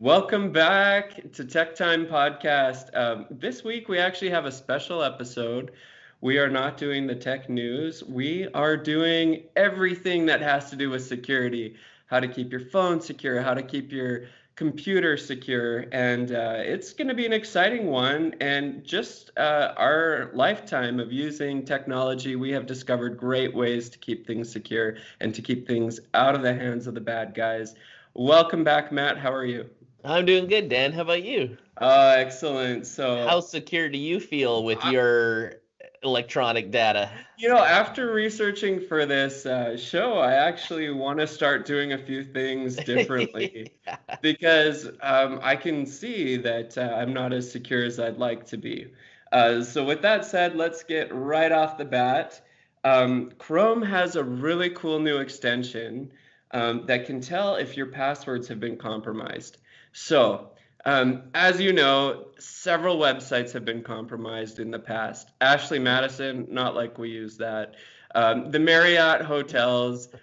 Welcome back to Tech Time Podcast. This week we actually have a special episode. We are not doing the tech news. We are doing everything that has to do with security, how to keep your phone secure, how to keep your computer secure, and it's going to be an exciting one. And just our lifetime of using technology, we have discovered great ways to keep things secure and to keep things out of the hands of the bad guys. Welcome back, Matt. How are you? I'm doing good, Dan. How about you? Excellent. How So, secure do you feel with I, your electronic data? after researching for this show, I actually want to start doing a few things differently because I can see that I'm not as secure as I'd like to be. So, with that said, let's get right off the bat. Chrome has a really cool new extension that can tell if your passwords have been compromised. So, as you know, several websites have been compromised in the past. Ashley Madison, not like we use that. The Marriott hotels, Yeah.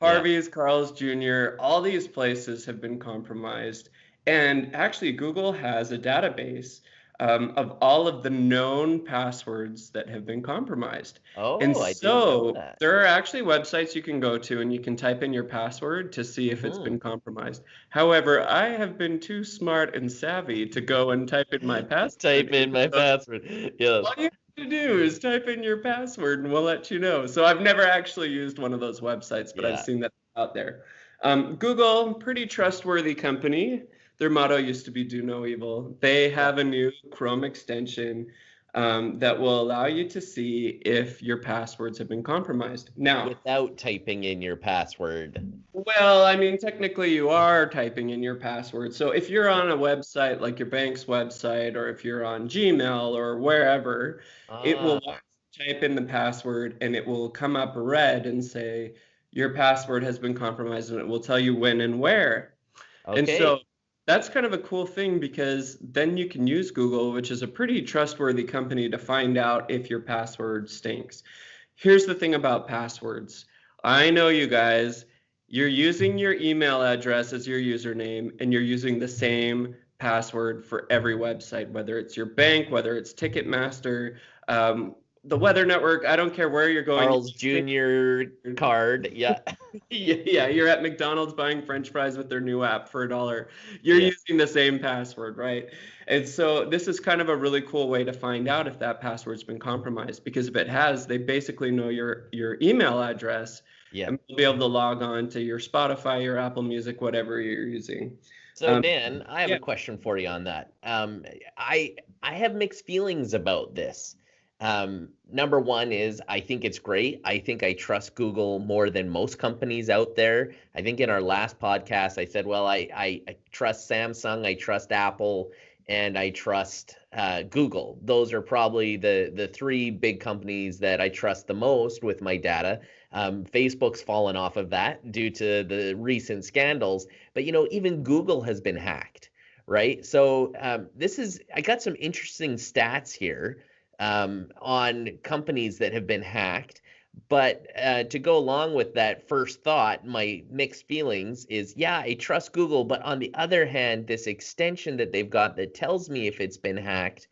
Harvey's, Carl's Jr., all these places have been compromised. And actually, Google has a database of all of the known passwords that have been compromised. And Oh, I didn't know so that. there are actually websites you can go to and you can type in your password to see if it's Hmm. been compromised. However, I have been too smart and savvy to go and type in my password Type in into my those. password. Yes. All you have to do is type in your password and we'll let you know. So I've never actually used one of those websites, but I've Yeah. seen that out there. Google, pretty trustworthy company. Their motto used to be do no evil. They Yeah. have a new Chrome extension that will allow you to see if your passwords have been compromised. Now, Without typing in your password. well, I mean, technically you are typing in your password. So if you're Yeah. on a website like your bank's website, or if you're on Gmail or wherever, it will Ah, type in the password and it will come up red and say your password has been compromised and it will tell you when and where. And so okay. that's kind of a cool thing because then you can use Google, which is a pretty trustworthy company, to find out if your password stinks. Here's the thing about passwords. I know you guys, you're using your email address as your username and you're using the same password for every website, whether it's your bank, whether it's Ticketmaster, um, the Weather Network. I don't care where you're going. Carl's Jr. card. Yeah. Yeah, you're at McDonald's buying French fries with their new app for $1. You're Yeah. using the same password, right? And so this is kind of a really cool way to find out if that password's been compromised, because if it has, they basically know your email address Yeah. and will be able to log on to your Spotify, your Apple Music, whatever you're using. So Um, Dan, I have a yeah, question for you on that. I have mixed feelings about this. Number one is I think it's great. I think I trust Google more than most companies out there. I think in our last podcast I said, well, I trust Samsung, I trust Apple, and I trust Google. Those are probably the three big companies that I trust the most with my data. Facebook's fallen off of that due to the recent scandals, but even Google has been hacked, right? So I got some interesting stats here on companies that have been hacked. But to go along with that first thought, my mixed feelings is, yeah, I trust Google, but on the other hand, this extension that they've got that tells me if it's been hacked,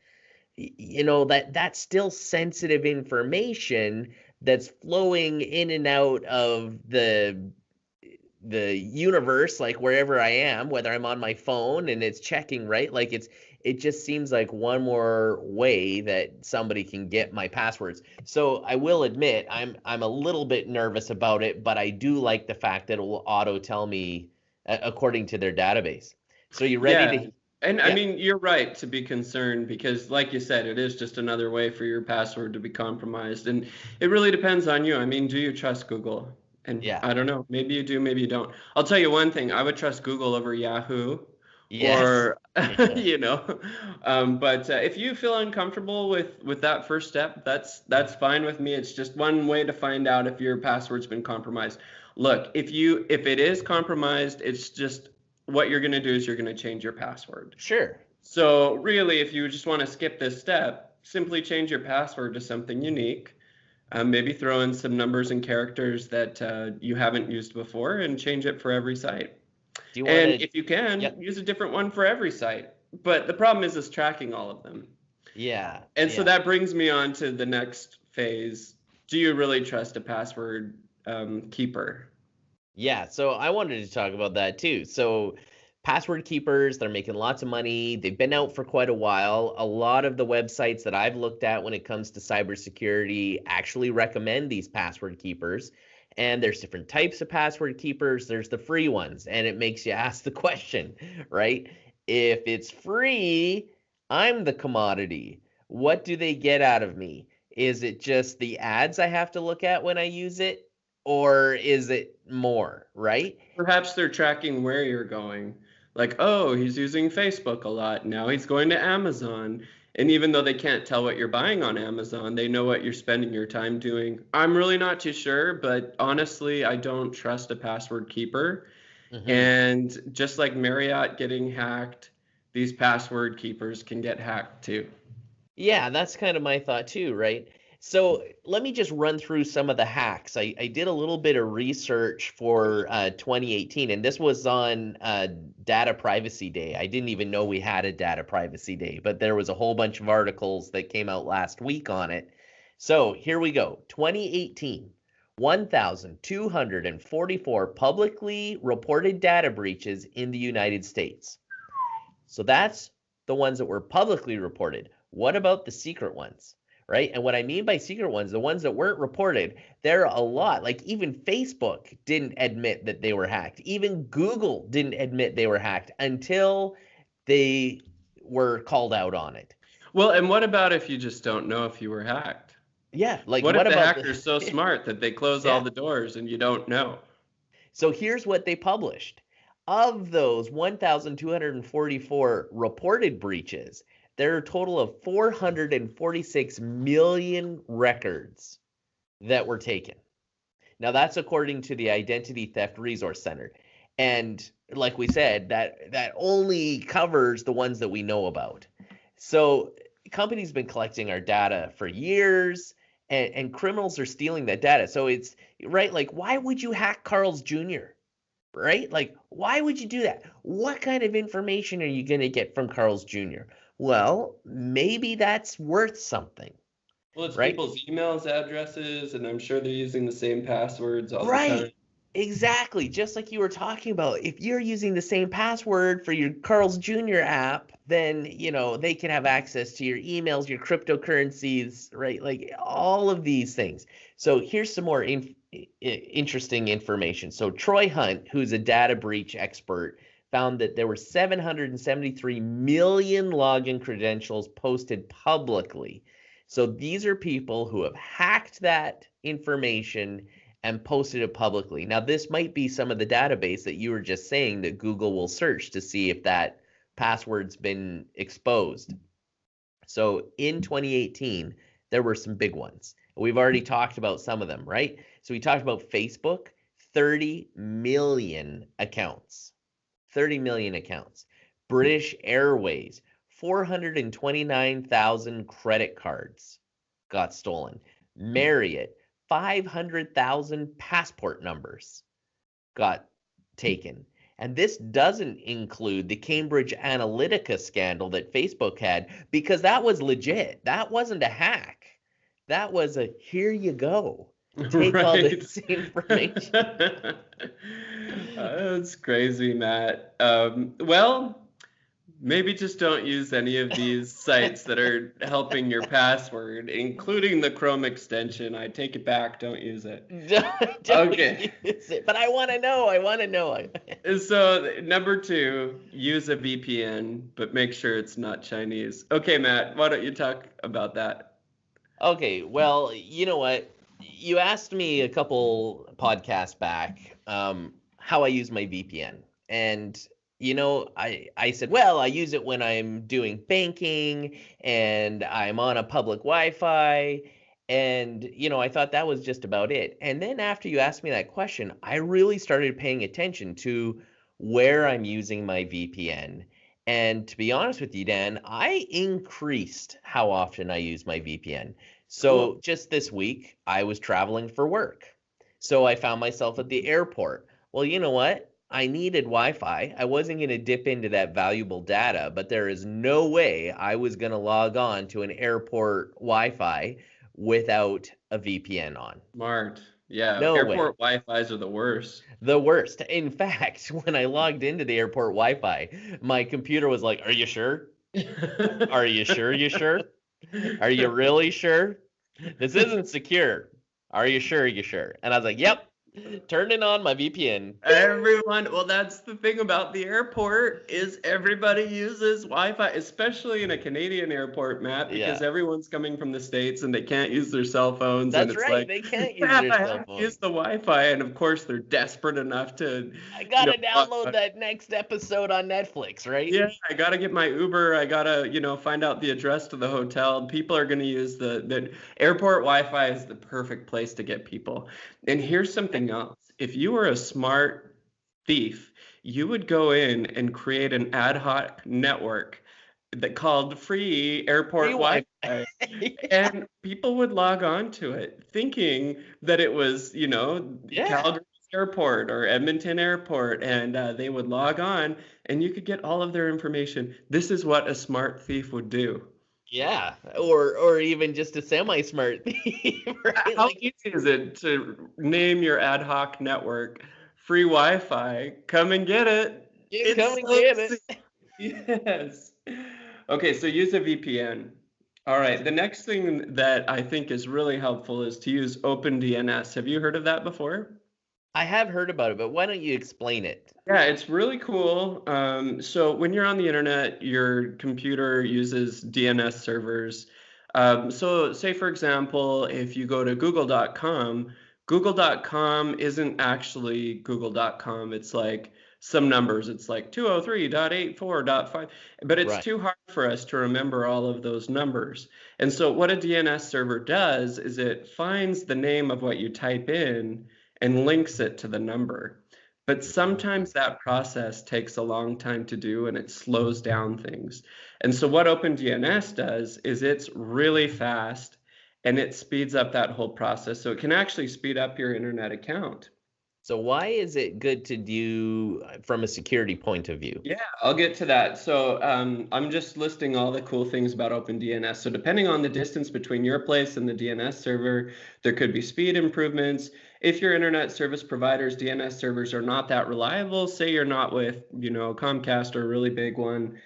that's still sensitive information that's flowing in and out of the universe, like wherever I am, whether I'm on my phone and it's checking, right? Like it just seems like one more way that somebody can get my passwords. So I will admit I'm a little bit nervous about it, but I do like the fact that it will auto tell me according to their database. So you ready yeah. to? And I Yeah, mean, you're right to be concerned because, like you said, it is just another way for your password to be compromised. And it really depends on you. I mean, do you trust Google? And yeah, I don't know, maybe you do, maybe you don't. I'll tell you one thing, I would trust Google over Yahoo yes, or, yeah, you know, but if you feel uncomfortable with that first step, that's fine with me. It's just one way to find out if your password's been compromised. Look, if it is compromised, it's just what you're going to do is you're going to change your password. sure. So really, if you just want to skip this step, simply change your password to something unique. Maybe throw in some numbers and characters that you haven't used before and change it for every site. Do you want And to? if you can, Yep. use a different one for every site. But the problem is tracking all of them. Yeah. And so Yeah. that brings me on to the next phase. Do you really trust a password keeper? Yeah, so I wanted to talk about that too. So, password keepers, they're making lots of money. They've been out for quite a while. A lot of the websites that I've looked at when it comes to cybersecurity actually recommend these password keepers. And there's different types of password keepers. There's the free ones, and it makes you ask the question, right? If it's free, I'm the commodity. What do they get out of me? Is it just the ads I have to look at when I use it? Or is it more, right? Perhaps they're tracking where you're going. Like, oh, he's using Facebook a lot. Now he's going to Amazon. And even though they can't tell what you're buying on Amazon, they know what you're spending your time doing. I'm really not too sure, but honestly, I don't trust a password keeper. Hmm. And just like Marriott getting hacked, these password keepers can get hacked too. Yeah, that's kind of my thought too, right? So let me just run through some of the hacks. I did a little bit of research for 2018, and this was on Data Privacy Day. I didn't even know we had a Data Privacy Day, but there was a whole bunch of articles that came out last week on it. So here we go. 2018, 1,244 publicly reported data breaches in the United States. So that's the ones that were publicly reported. What about the secret ones? Right? And what I mean by secret ones, the ones that weren't reported, there are a lot. Like even Facebook didn't admit that they were hacked. Even Google didn't admit they were hacked until they were called out on it. Well, and what about if you just don't know if you were hacked? Yeah, like What what if the about the hacker's so smart that they close all yeah. the doors and you don't know? So here's what they published. Of those 1,244 reported breaches, there are a total of 446 million records that were taken. Now that's according to the Identity Theft Resource Center. And like we said, that only covers the ones that we know about. So companies been collecting our data for years, and criminals are stealing that data. So it's right, like why would you hack Carl's Jr.? Right? Like, why would you do that? What kind of information are you going to get from Carl's Jr.? Well, maybe that's worth something, Well, it's right? people's emails, addresses, and I'm sure they're using the same passwords all the time. Right. Exactly. Just like you were talking about. If you're using the same password for your Carl's Jr. app, then, they can have access to your emails, your cryptocurrencies, right? Like all of these things. So here's some more interesting information. So Troy Hunt, who's a data breach expert, found that there were 773 million login credentials posted publicly. So these are people who have hacked that information and posted it publicly. Now, this might be some of the database that you were just saying that Google will search to see if that password's been exposed. So in 2018, there were some big ones. We've already talked about some of them, right? So we talked about Facebook, 30 million accounts. 30 million accounts. British Airways, 429,000 credit cards got stolen. Marriott, 500,000 passport numbers got taken. And this doesn't include the Cambridge Analytica scandal that Facebook had, because that was legit. That wasn't a hack. That was a here you go. Take all Right. this information. That's crazy, Matt. Well, maybe just don't use any of these sites that are helping your password, including the Chrome extension. I take it back, don't use it. Don't Okay. use it. But I want to know. I want to know. So, number two, use a VPN, but make sure it's not Chinese. Okay, Matt, why don't you talk about that? Okay, well, you know what? You asked me a couple podcasts back how I use my VPN. And, I said, well, I use it when I'm doing banking and I'm on a public Wi Fi. And, I thought that was just about it. And then after you asked me that question, I really started paying attention to where I'm using my VPN. And to be honest with you, Dan, I increased how often I use my VPN. Cool. So just this week, I was traveling for work. So I found myself at the airport. Well, you know what? I needed Wi-Fi. I wasn't going to dip into that valuable data, but there is no way I was going to log on to an airport Wi-Fi without a VPN on. Smart. Yeah, No way. airport Wi-Fi's are the worst. The worst. In fact, when I logged into the airport Wi-Fi, my computer was like, "Are you sure? Are you sure? You sure? Are you really sure? This isn't secure. Are you sure? You sure?" And I was like, "Yep." Turning on my VPN. Everyone, well, that's the thing about the airport is everybody uses Wi-Fi, especially in a Canadian airport, Matt, because Yeah, everyone's coming from the States and they can't use their cell phones, and that's it's right. like, They can't use Matt, their I cell have to use phone. the Wi-Fi, and of course they're desperate enough to, I you know, gotta download that next episode on Netflix, right? yeah, I gotta get my Uber. I gotta, find out the address to the hotel. People are gonna use the airport Wi-Fi is the perfect place to get people. And here's something else. If you were a smart thief, you would go in and create an ad hoc network that called free Free airport Wi-Fi. Wi-Fi. And people would log on to it thinking that it was, Yeah, Calgary Airport or Edmonton Airport, and they would log on and you could get all of their information. This is what a smart thief would do. yeah, or even just a semi-smart thief, right? How Like, easy is it to name your ad hoc network free Wi-Fi? Come and get it. you It's come and so get easy. it. Yes. Okay, so use a VPN. All right, the next thing that I think is really helpful is to use OpenDNS. Have you heard of that before? I have heard about it, but why don't you explain it? Yeah, it's really cool. So when you're on the internet, your computer uses DNS servers. So say for example, if you go to google.com isn't actually google.com. It's like some numbers. It's like 203.84.5, but it's Right. too hard for us to remember all of those numbers. And so what a DNS server does is it finds the name of what you type in and links it to the number. But Mm. sometimes that process takes a long time to do and it slows down things. And so what OpenDNS does is it's really fast and it speeds up that whole process. So it can actually speed up your internet account. So why is it good to do from a security point of view? Yeah, I'll get to that. So I'm just listing all the cool things about OpenDNS. So depending on the distance between your place and the DNS server, there could be speed improvements. If your internet service provider's DNS servers are not that reliable, say you're not with, Comcast or a really big one,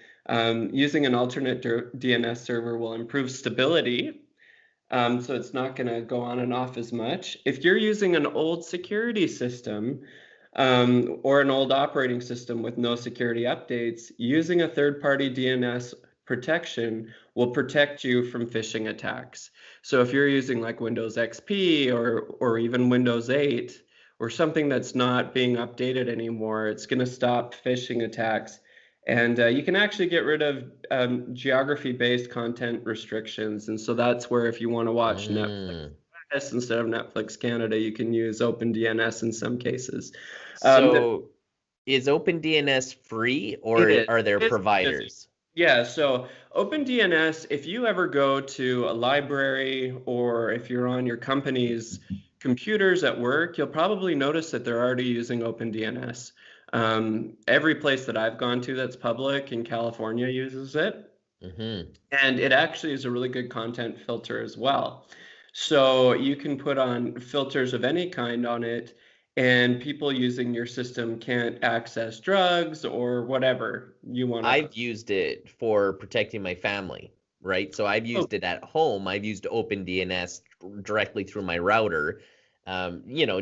using an alternate DNS server will improve stability. So it's not going to go on and off as much. If you're using an old security system, or an old operating system with no security updates, using a third-party DNS protection will protect you from phishing attacks. So if you're using like Windows XP or even Windows 8 or something that's not being updated anymore, it's going to stop phishing attacks. And you can actually get rid of geography-based content restrictions. And so that's where if you want to watch Netflix Mm. US instead of Netflix Canada, you can use OpenDNS in some cases. Um, So is OpenDNS free it or is. are there It is. providers? Yeah, so OpenDNS, if you ever go to a library or if you're on your company's computers at work, you'll probably notice that they're already using OpenDNS. Every place that I've gone to that's public in California uses it. Hmm. And it actually is a really good content filter as well. So you can put on filters of any kind on it, and people using your system can't access drugs or whatever you want to. I've used it for protecting my family, right? So I've Oh, used it at home. I've used OpenDNS directly through my router,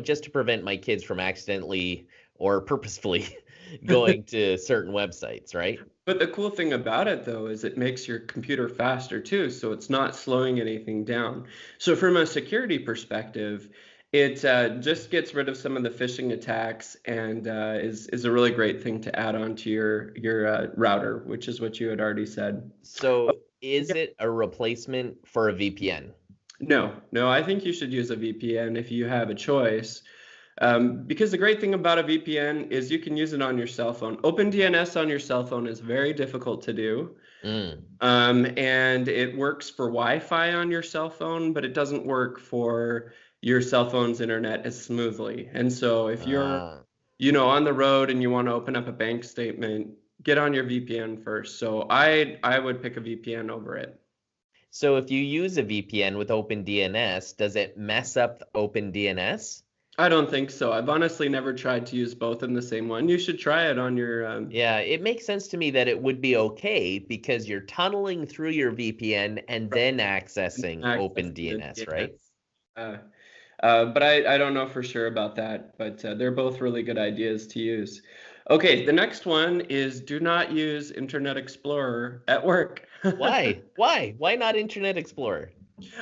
just to prevent my kids from accidentally or purposefully going to certain websites, right? but the cool thing about it, though, is it makes your computer faster too, so it's not slowing anything down. So from a security perspective, it just gets rid of some of the phishing attacks and is a really great thing to add on to your router, which is what you had already said. Oh, So is yeah. it a replacement for a VPN? No, no, I think you should use a VPN if you have a choice. Because the great thing about a VPN is you can use it on your cell phone. OpenDNS on your cell phone is very difficult to do. Mm. And it works for Wi-Fi on your cell phone, but it doesn't work for your cell phone's internet as smoothly. And so if you're Ah. on the road and you want to open up a bank statement, get on your VPN first. So I would pick a VPN over it. So if you use a VPN with OpenDNS, does it mess up the OpenDNS? I don't think so. I've honestly never tried to use both in the same one. You should try it on your Yeah, it makes sense to me that it would be okay because you're tunneling through your VPN and then accessing access to the OpenDNS, right? DNS. Uh, but I don't know for sure about that, but they're both really good ideas to use. Okay, the next one is do not use Internet Explorer at work. Why? Why? Why not Internet Explorer?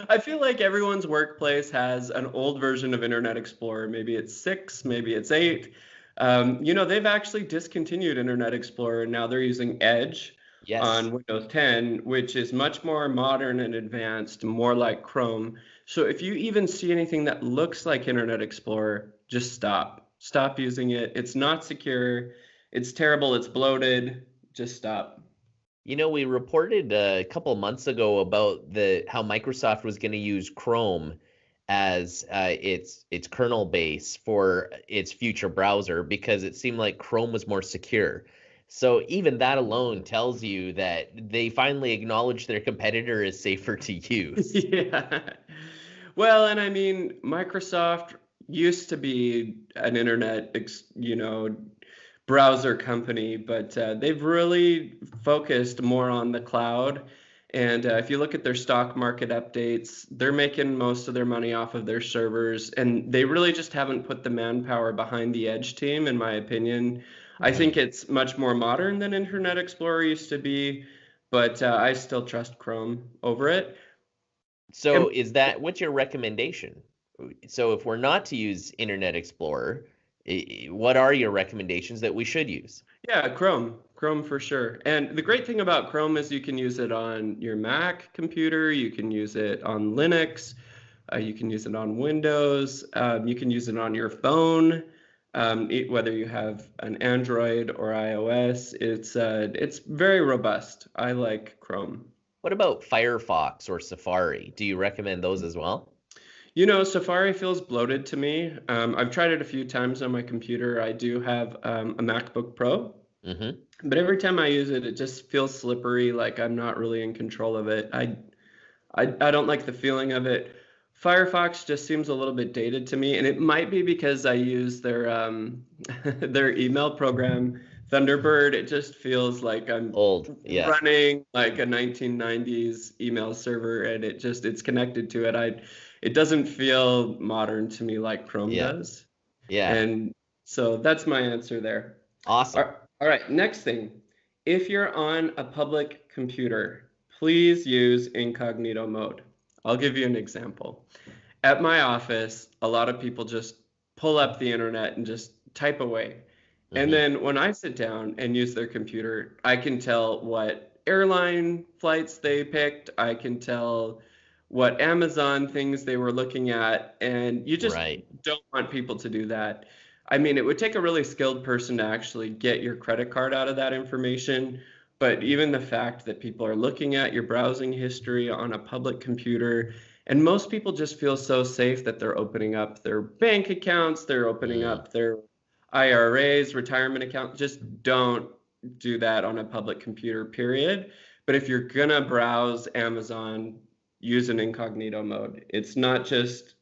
I feel like everyone's workplace has an old version of Internet Explorer. Maybe it's 6, maybe it's 8. They've actually discontinued Internet Explorer. Now they're using Edge Yes. on Windows 10, which is much more modern and advanced, more like Chrome. So if you even see anything that looks like Internet Explorer, just stop. Stop using it. It's not secure. It's terrible. It's bloated. Just stop. We reported a couple months ago about how Microsoft was going to use Chrome as its kernel base for its future browser because it seemed like Chrome was more secure. So even that alone tells you that they finally acknowledge their competitor is safer to use. Yeah. Well, and I mean, Microsoft used to be an internet, browser company, but they've really focused more on the cloud. And if you look at their stock market updates, they're making most of their money off of their servers, and they really just haven't put the manpower behind the Edge team, in my opinion. I think it's much more modern than Internet Explorer used to be, but I still trust Chrome over it. So what's your recommendation? So if we're not to use Internet Explorer, what are your recommendations that we should use? Yeah, Chrome for sure. And the great thing about Chrome is you can use it on your Mac computer, you can use it on Linux, you can use it on Windows, you can use it on your phone, whether you have an Android or iOS. It's very robust. I like Chrome. What about Firefox or Safari? Do you recommend those as well? Safari feels bloated to me. I've tried it a few times on my computer. I do have a MacBook Pro, but every time I use it, it just feels slippery, like I'm not really in control of it. I don't like the feeling of it. Firefox just seems a little bit dated to me, and it might be because I use their their email program, Thunderbird. It just feels like I'm old, running like a 1990s email server, and it's connected to it. It doesn't feel modern to me like Chrome does. Yeah. And so that's my answer there. Awesome. All right, next thing. If you're on a public computer, please use incognito mode. I'll give you an example. At my office, a lot of people just pull up the internet and just type away. And then when I sit down and use their computer, I can tell what airline flights they picked. I can tell what Amazon things they were looking at, and you just don't want people to do that. I mean, it would take a really skilled person to actually get your credit card out of that information, but even the fact that people are looking at your browsing history on a public computer, and most people just feel so safe that they're opening up their bank accounts, they're opening up their IRAs, retirement accounts. Just don't do that on a public computer, period. But if you're gonna browse Amazon, use an incognito mode. It's not just,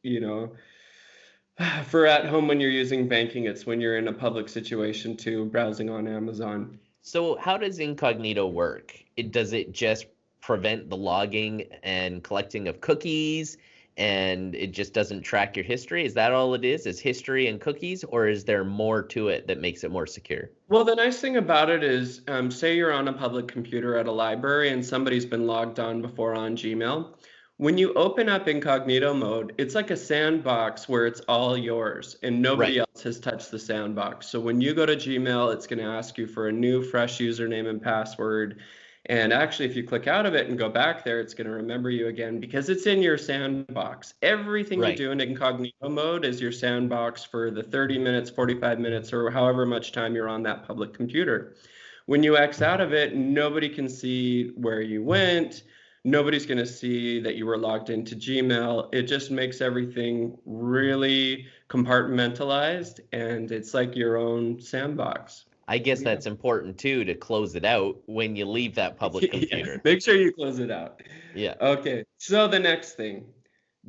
for at home when you're using banking, it's when you're in a public situation too, browsing on Amazon. So how does incognito work? Does it just prevent the logging and collecting of cookies, and it just doesn't track your history? Is that all it is history and cookies, or is there more to it that makes it more secure? Well, the nice thing about it is, say you're on a public computer at a library and somebody's been logged on before on Gmail. When you open up incognito mode, it's like a sandbox where it's all yours and nobody else has touched the sandbox. So when you go to Gmail, it's going to ask you for a new fresh username and password. And actually, if you click out of it and go back there, it's going to remember you again because it's in your sandbox. Everything you do in incognito mode is your sandbox for the 30 minutes, 45 minutes, or however much time you're on that public computer. When you X out of it, nobody can see where you went. Nobody's going to see that you were logged into Gmail. It just makes everything really compartmentalized, and it's like your own sandbox. I guess Yeah. that's important too, to close it out when you leave that public Yeah, computer. make sure you close it out. Yeah. Okay, so the next thing,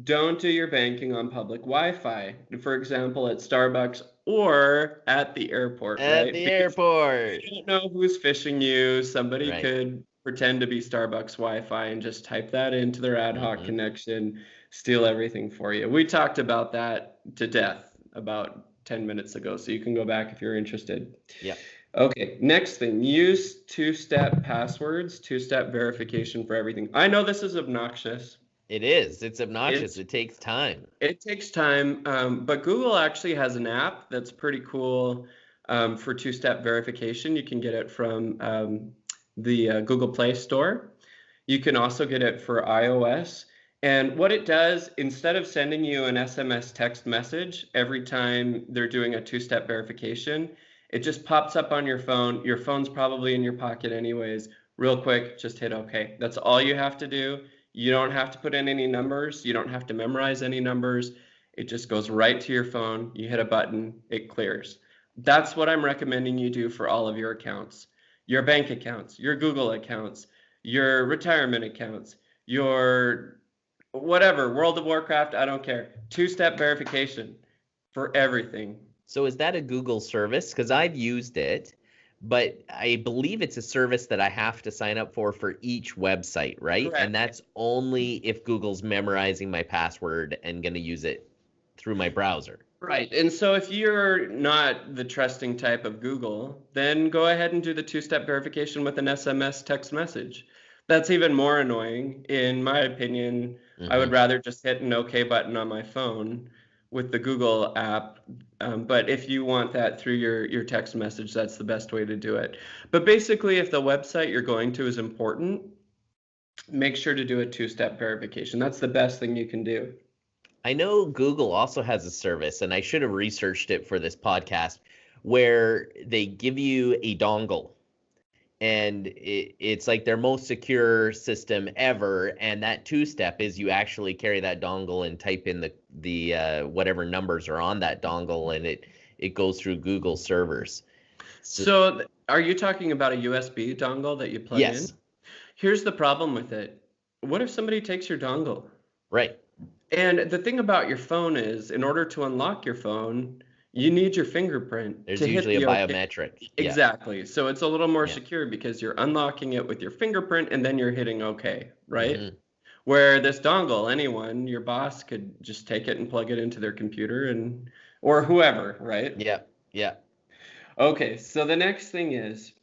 don't do your banking on public Wi-Fi. For example, at Starbucks or at the airport, At right? the Because airport. you don't know who's phishing you. Somebody Right. could pretend to be Starbucks Wi-Fi and just type that into their ad hoc Mm-hmm. connection, steal everything for you. We talked about that to death about 10 minutes ago, so you can go back if you're interested. Yeah. Okay, next thing, use two-step passwords, two-step verification for everything. I know this is obnoxious. It is. It's obnoxious. It's It takes time. it takes time, but Google actually has an app that's pretty cool for two-step verification. You can get it from the Google Play Store. You can also get it for iOS. And what it does, instead of sending you an SMS text message every time they're doing a two-step verification, it just pops up on your phone. Your phone's probably in your pocket anyways. Real quick, just hit OK. That's all you have to do. You don't have to put in any numbers. You don't have to memorize any numbers. It just goes right to your phone. You hit a button, it clears. That's what I'm recommending you do for all of your accounts, your bank accounts, your Google accounts, your retirement accounts, your whatever, World of Warcraft, I don't care. Two-step verification for everything. So is that a Google service? Because I've used it, but I believe it's a service that I have to sign up for each website, right? And Correct. that's only if Google's memorizing my password and going to use it through my browser. Right. And so if you're not the trusting type of Google, then go ahead and do the two-step verification with an SMS text message. That's even more annoying. In my opinion, I would Mm-hmm. rather just hit an OK button on my phone with the Google app. But if you want that through your text message, that's the best way to do it. But basically, if the website you're going to is important, make sure to do a two-step verification. That's the best thing you can do. I know Google also has a service, and I should have researched it for this podcast, where they give you a dongle, and it's like their most secure system ever. And that two-step is you actually carry that dongle and type in the whatever numbers are on that dongle, and it goes through Google servers. So are you talking about a USB dongle that you plug in? Yes, Here's the problem with it. What if somebody takes your dongle? right. And the thing about your phone is, in order to unlock your phone, you need your fingerprint There's to hit usually a the OK. biometric. Yeah, Exactly. So it's a little more yeah. secure because you're unlocking it with your fingerprint and then you're hitting OK, right? Hmm. Where this dongle, anyone, your boss could just take it and plug it into their computer and or whoever, right? Yeah, yeah. Okay, so the next thing is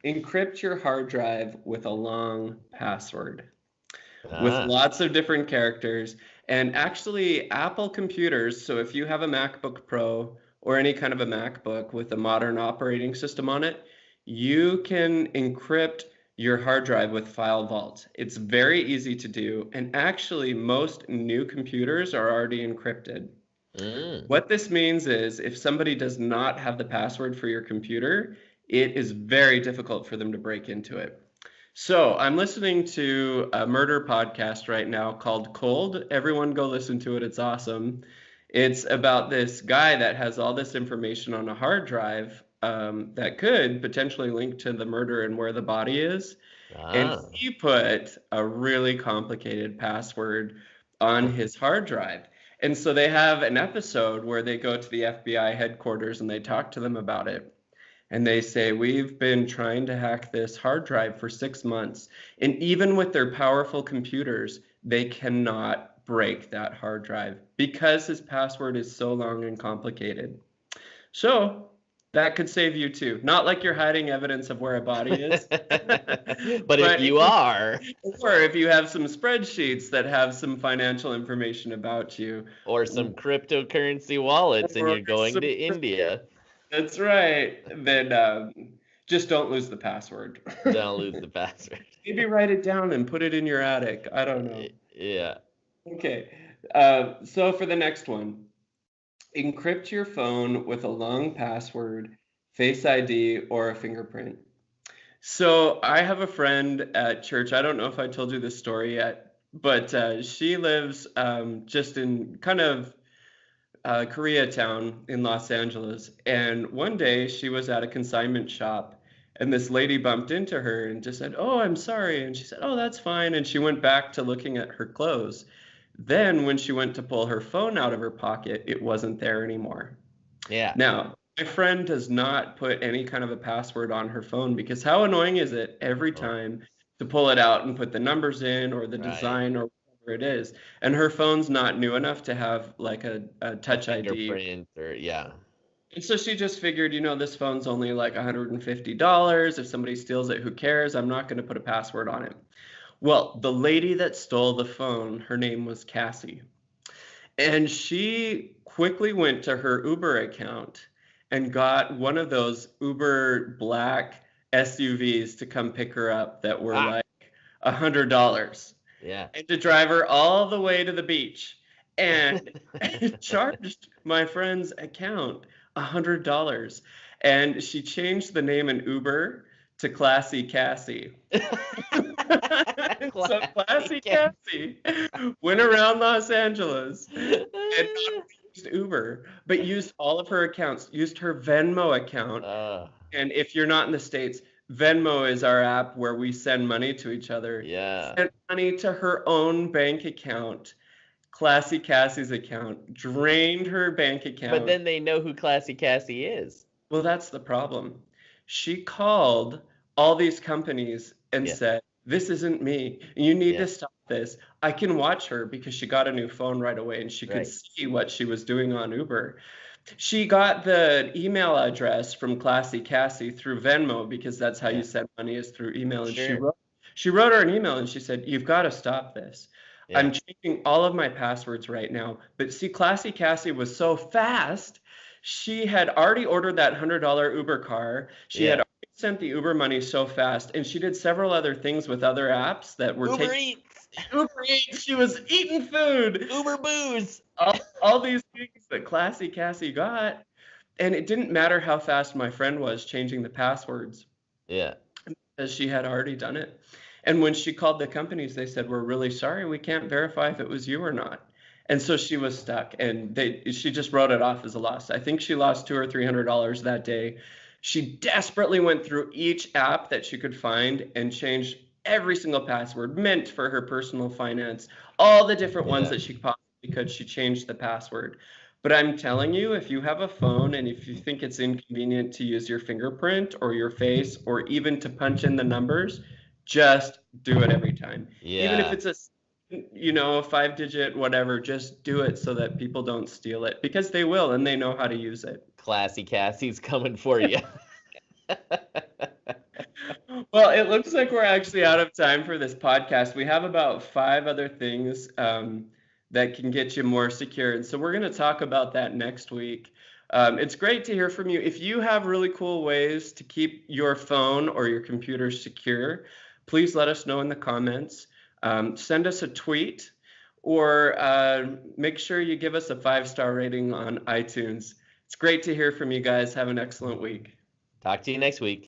encrypt your hard drive with a long password with Ah, lots of different characters. And actually, Apple computers, so if you have a MacBook Pro or any kind of a MacBook with a modern operating system on it, you can encrypt your hard drive with File Vault. It's very easy to do. And actually, most new computers are already encrypted. mm. What this means is if somebody does not have the password for your computer, it is very difficult for them to break into it. So I'm listening to a murder podcast right now called Cold. Everyone go listen to it. It's awesome. It's about this guy that has all this information on a hard drive that could potentially link to the murder and where the body is. And Ah. he put a really complicated password on his hard drive. And so they have an episode where they go to the FBI headquarters and they talk to them about it. And they say, we've been trying to hack this hard drive for 6 months. And even with their powerful computers, they cannot break that hard drive because his password is so long and complicated. So that could save you too. Not like you're hiding evidence of where a body is, But if but you are, or if you have some spreadsheets that have some financial information about you, or some cryptocurrency wallets, and or you're going some, to India, that's right, then just don't lose the password. don't lose the password. Maybe write it down and put it in your attic. I don't know. Yeah. Okay. So for the next one, encrypt your phone with a long password, Face ID, or a fingerprint. So I have a friend at church. I don't know if I told you this story yet, but she lives just in kind of Koreatown in Los Angeles. And one day she was at a consignment shop, and this lady bumped into her and just said, "Oh, I'm sorry." And she said, "Oh, that's fine." And she went back to looking at her clothes. Then, when she went to pull her phone out of her pocket, it wasn't there anymore. Yeah. Now, my friend does not put any kind of a password on her phone because how annoying is it every Oh, time to pull it out and put the numbers in or the right. design or whatever it is? And her phone's not new enough to have like a A touch ID. fingerprint or yeah. And so she just figured, this phone's only like $150. If somebody steals it, who cares? I'm not going to put a password on it. Well, the lady that stole the phone, her name was Cassie. And she quickly went to her Uber account and got one of those Uber black SUVs to come pick her up that were Ah, like $100 yeah. and to drive her all the way to the beach and charged my friend's account $100. And she changed the name in Uber to Classy Cassie. So Classy Classic. Cassie went around Los Angeles and not only used Uber, but used all of her accounts, used her Venmo account. Uh, And if you're not in the States, Venmo is our app where we send money to each other. yeah. Sent money to her own bank account, Classy Cassie's account, drained her bank But account. then they know who Classy Cassie is. Well, that's the problem. She called all these companies and Yeah. said, "This isn't me. You need Yeah. to stop this." I can watch her because she got a new phone right away and she could Right. see what she was doing on Uber. She got the email address from Classy Cassie through Venmo because that's how Yeah. you send money is through email. And she Sure. wrote she wrote her an email and she said, "You've got to stop this. Yeah. I'm changing all of my passwords right now." But see, Classy Cassie was so fast. She had already ordered that $100 Uber car. She had Yeah. already sent the Uber money so fast, and she did several other things with other apps that were Uber taking Eats. Uber Eats. She was eating food. Uber Booze. All these things that Classy Cassie got, and it didn't matter how fast my friend was changing the passwords, Yeah. as she had already done it. And when she called the companies, they said, "We're really sorry, we can't verify if it was you or not." And so she was stuck, and she just wrote it off as a loss. I think she lost $200 or $300 that day. She desperately went through each app that she could find and changed every single password meant for her personal finance, all the different ones Yeah. that she possibly could. She changed the password. But I'm telling you, if you have a phone and if you think it's inconvenient to use your fingerprint or your face or even to punch in the numbers, just do it every time. Even if Yeah. it's a 5-digit whatever, just do it so that people don't steal it because they will and they know how to use it. Classy Cassie's coming for you. Well, it looks like we're actually out of time for this podcast. We have about 5 other things that can get you more secure. And so we're going to talk about that next week. It's great to hear from you. If you have really cool ways to keep your phone or your computer secure, please let us know in the comments. Send us a tweet or make sure you give us a 5-star rating on iTunes. It's great to hear from you guys. Have an excellent week. Talk to you next week.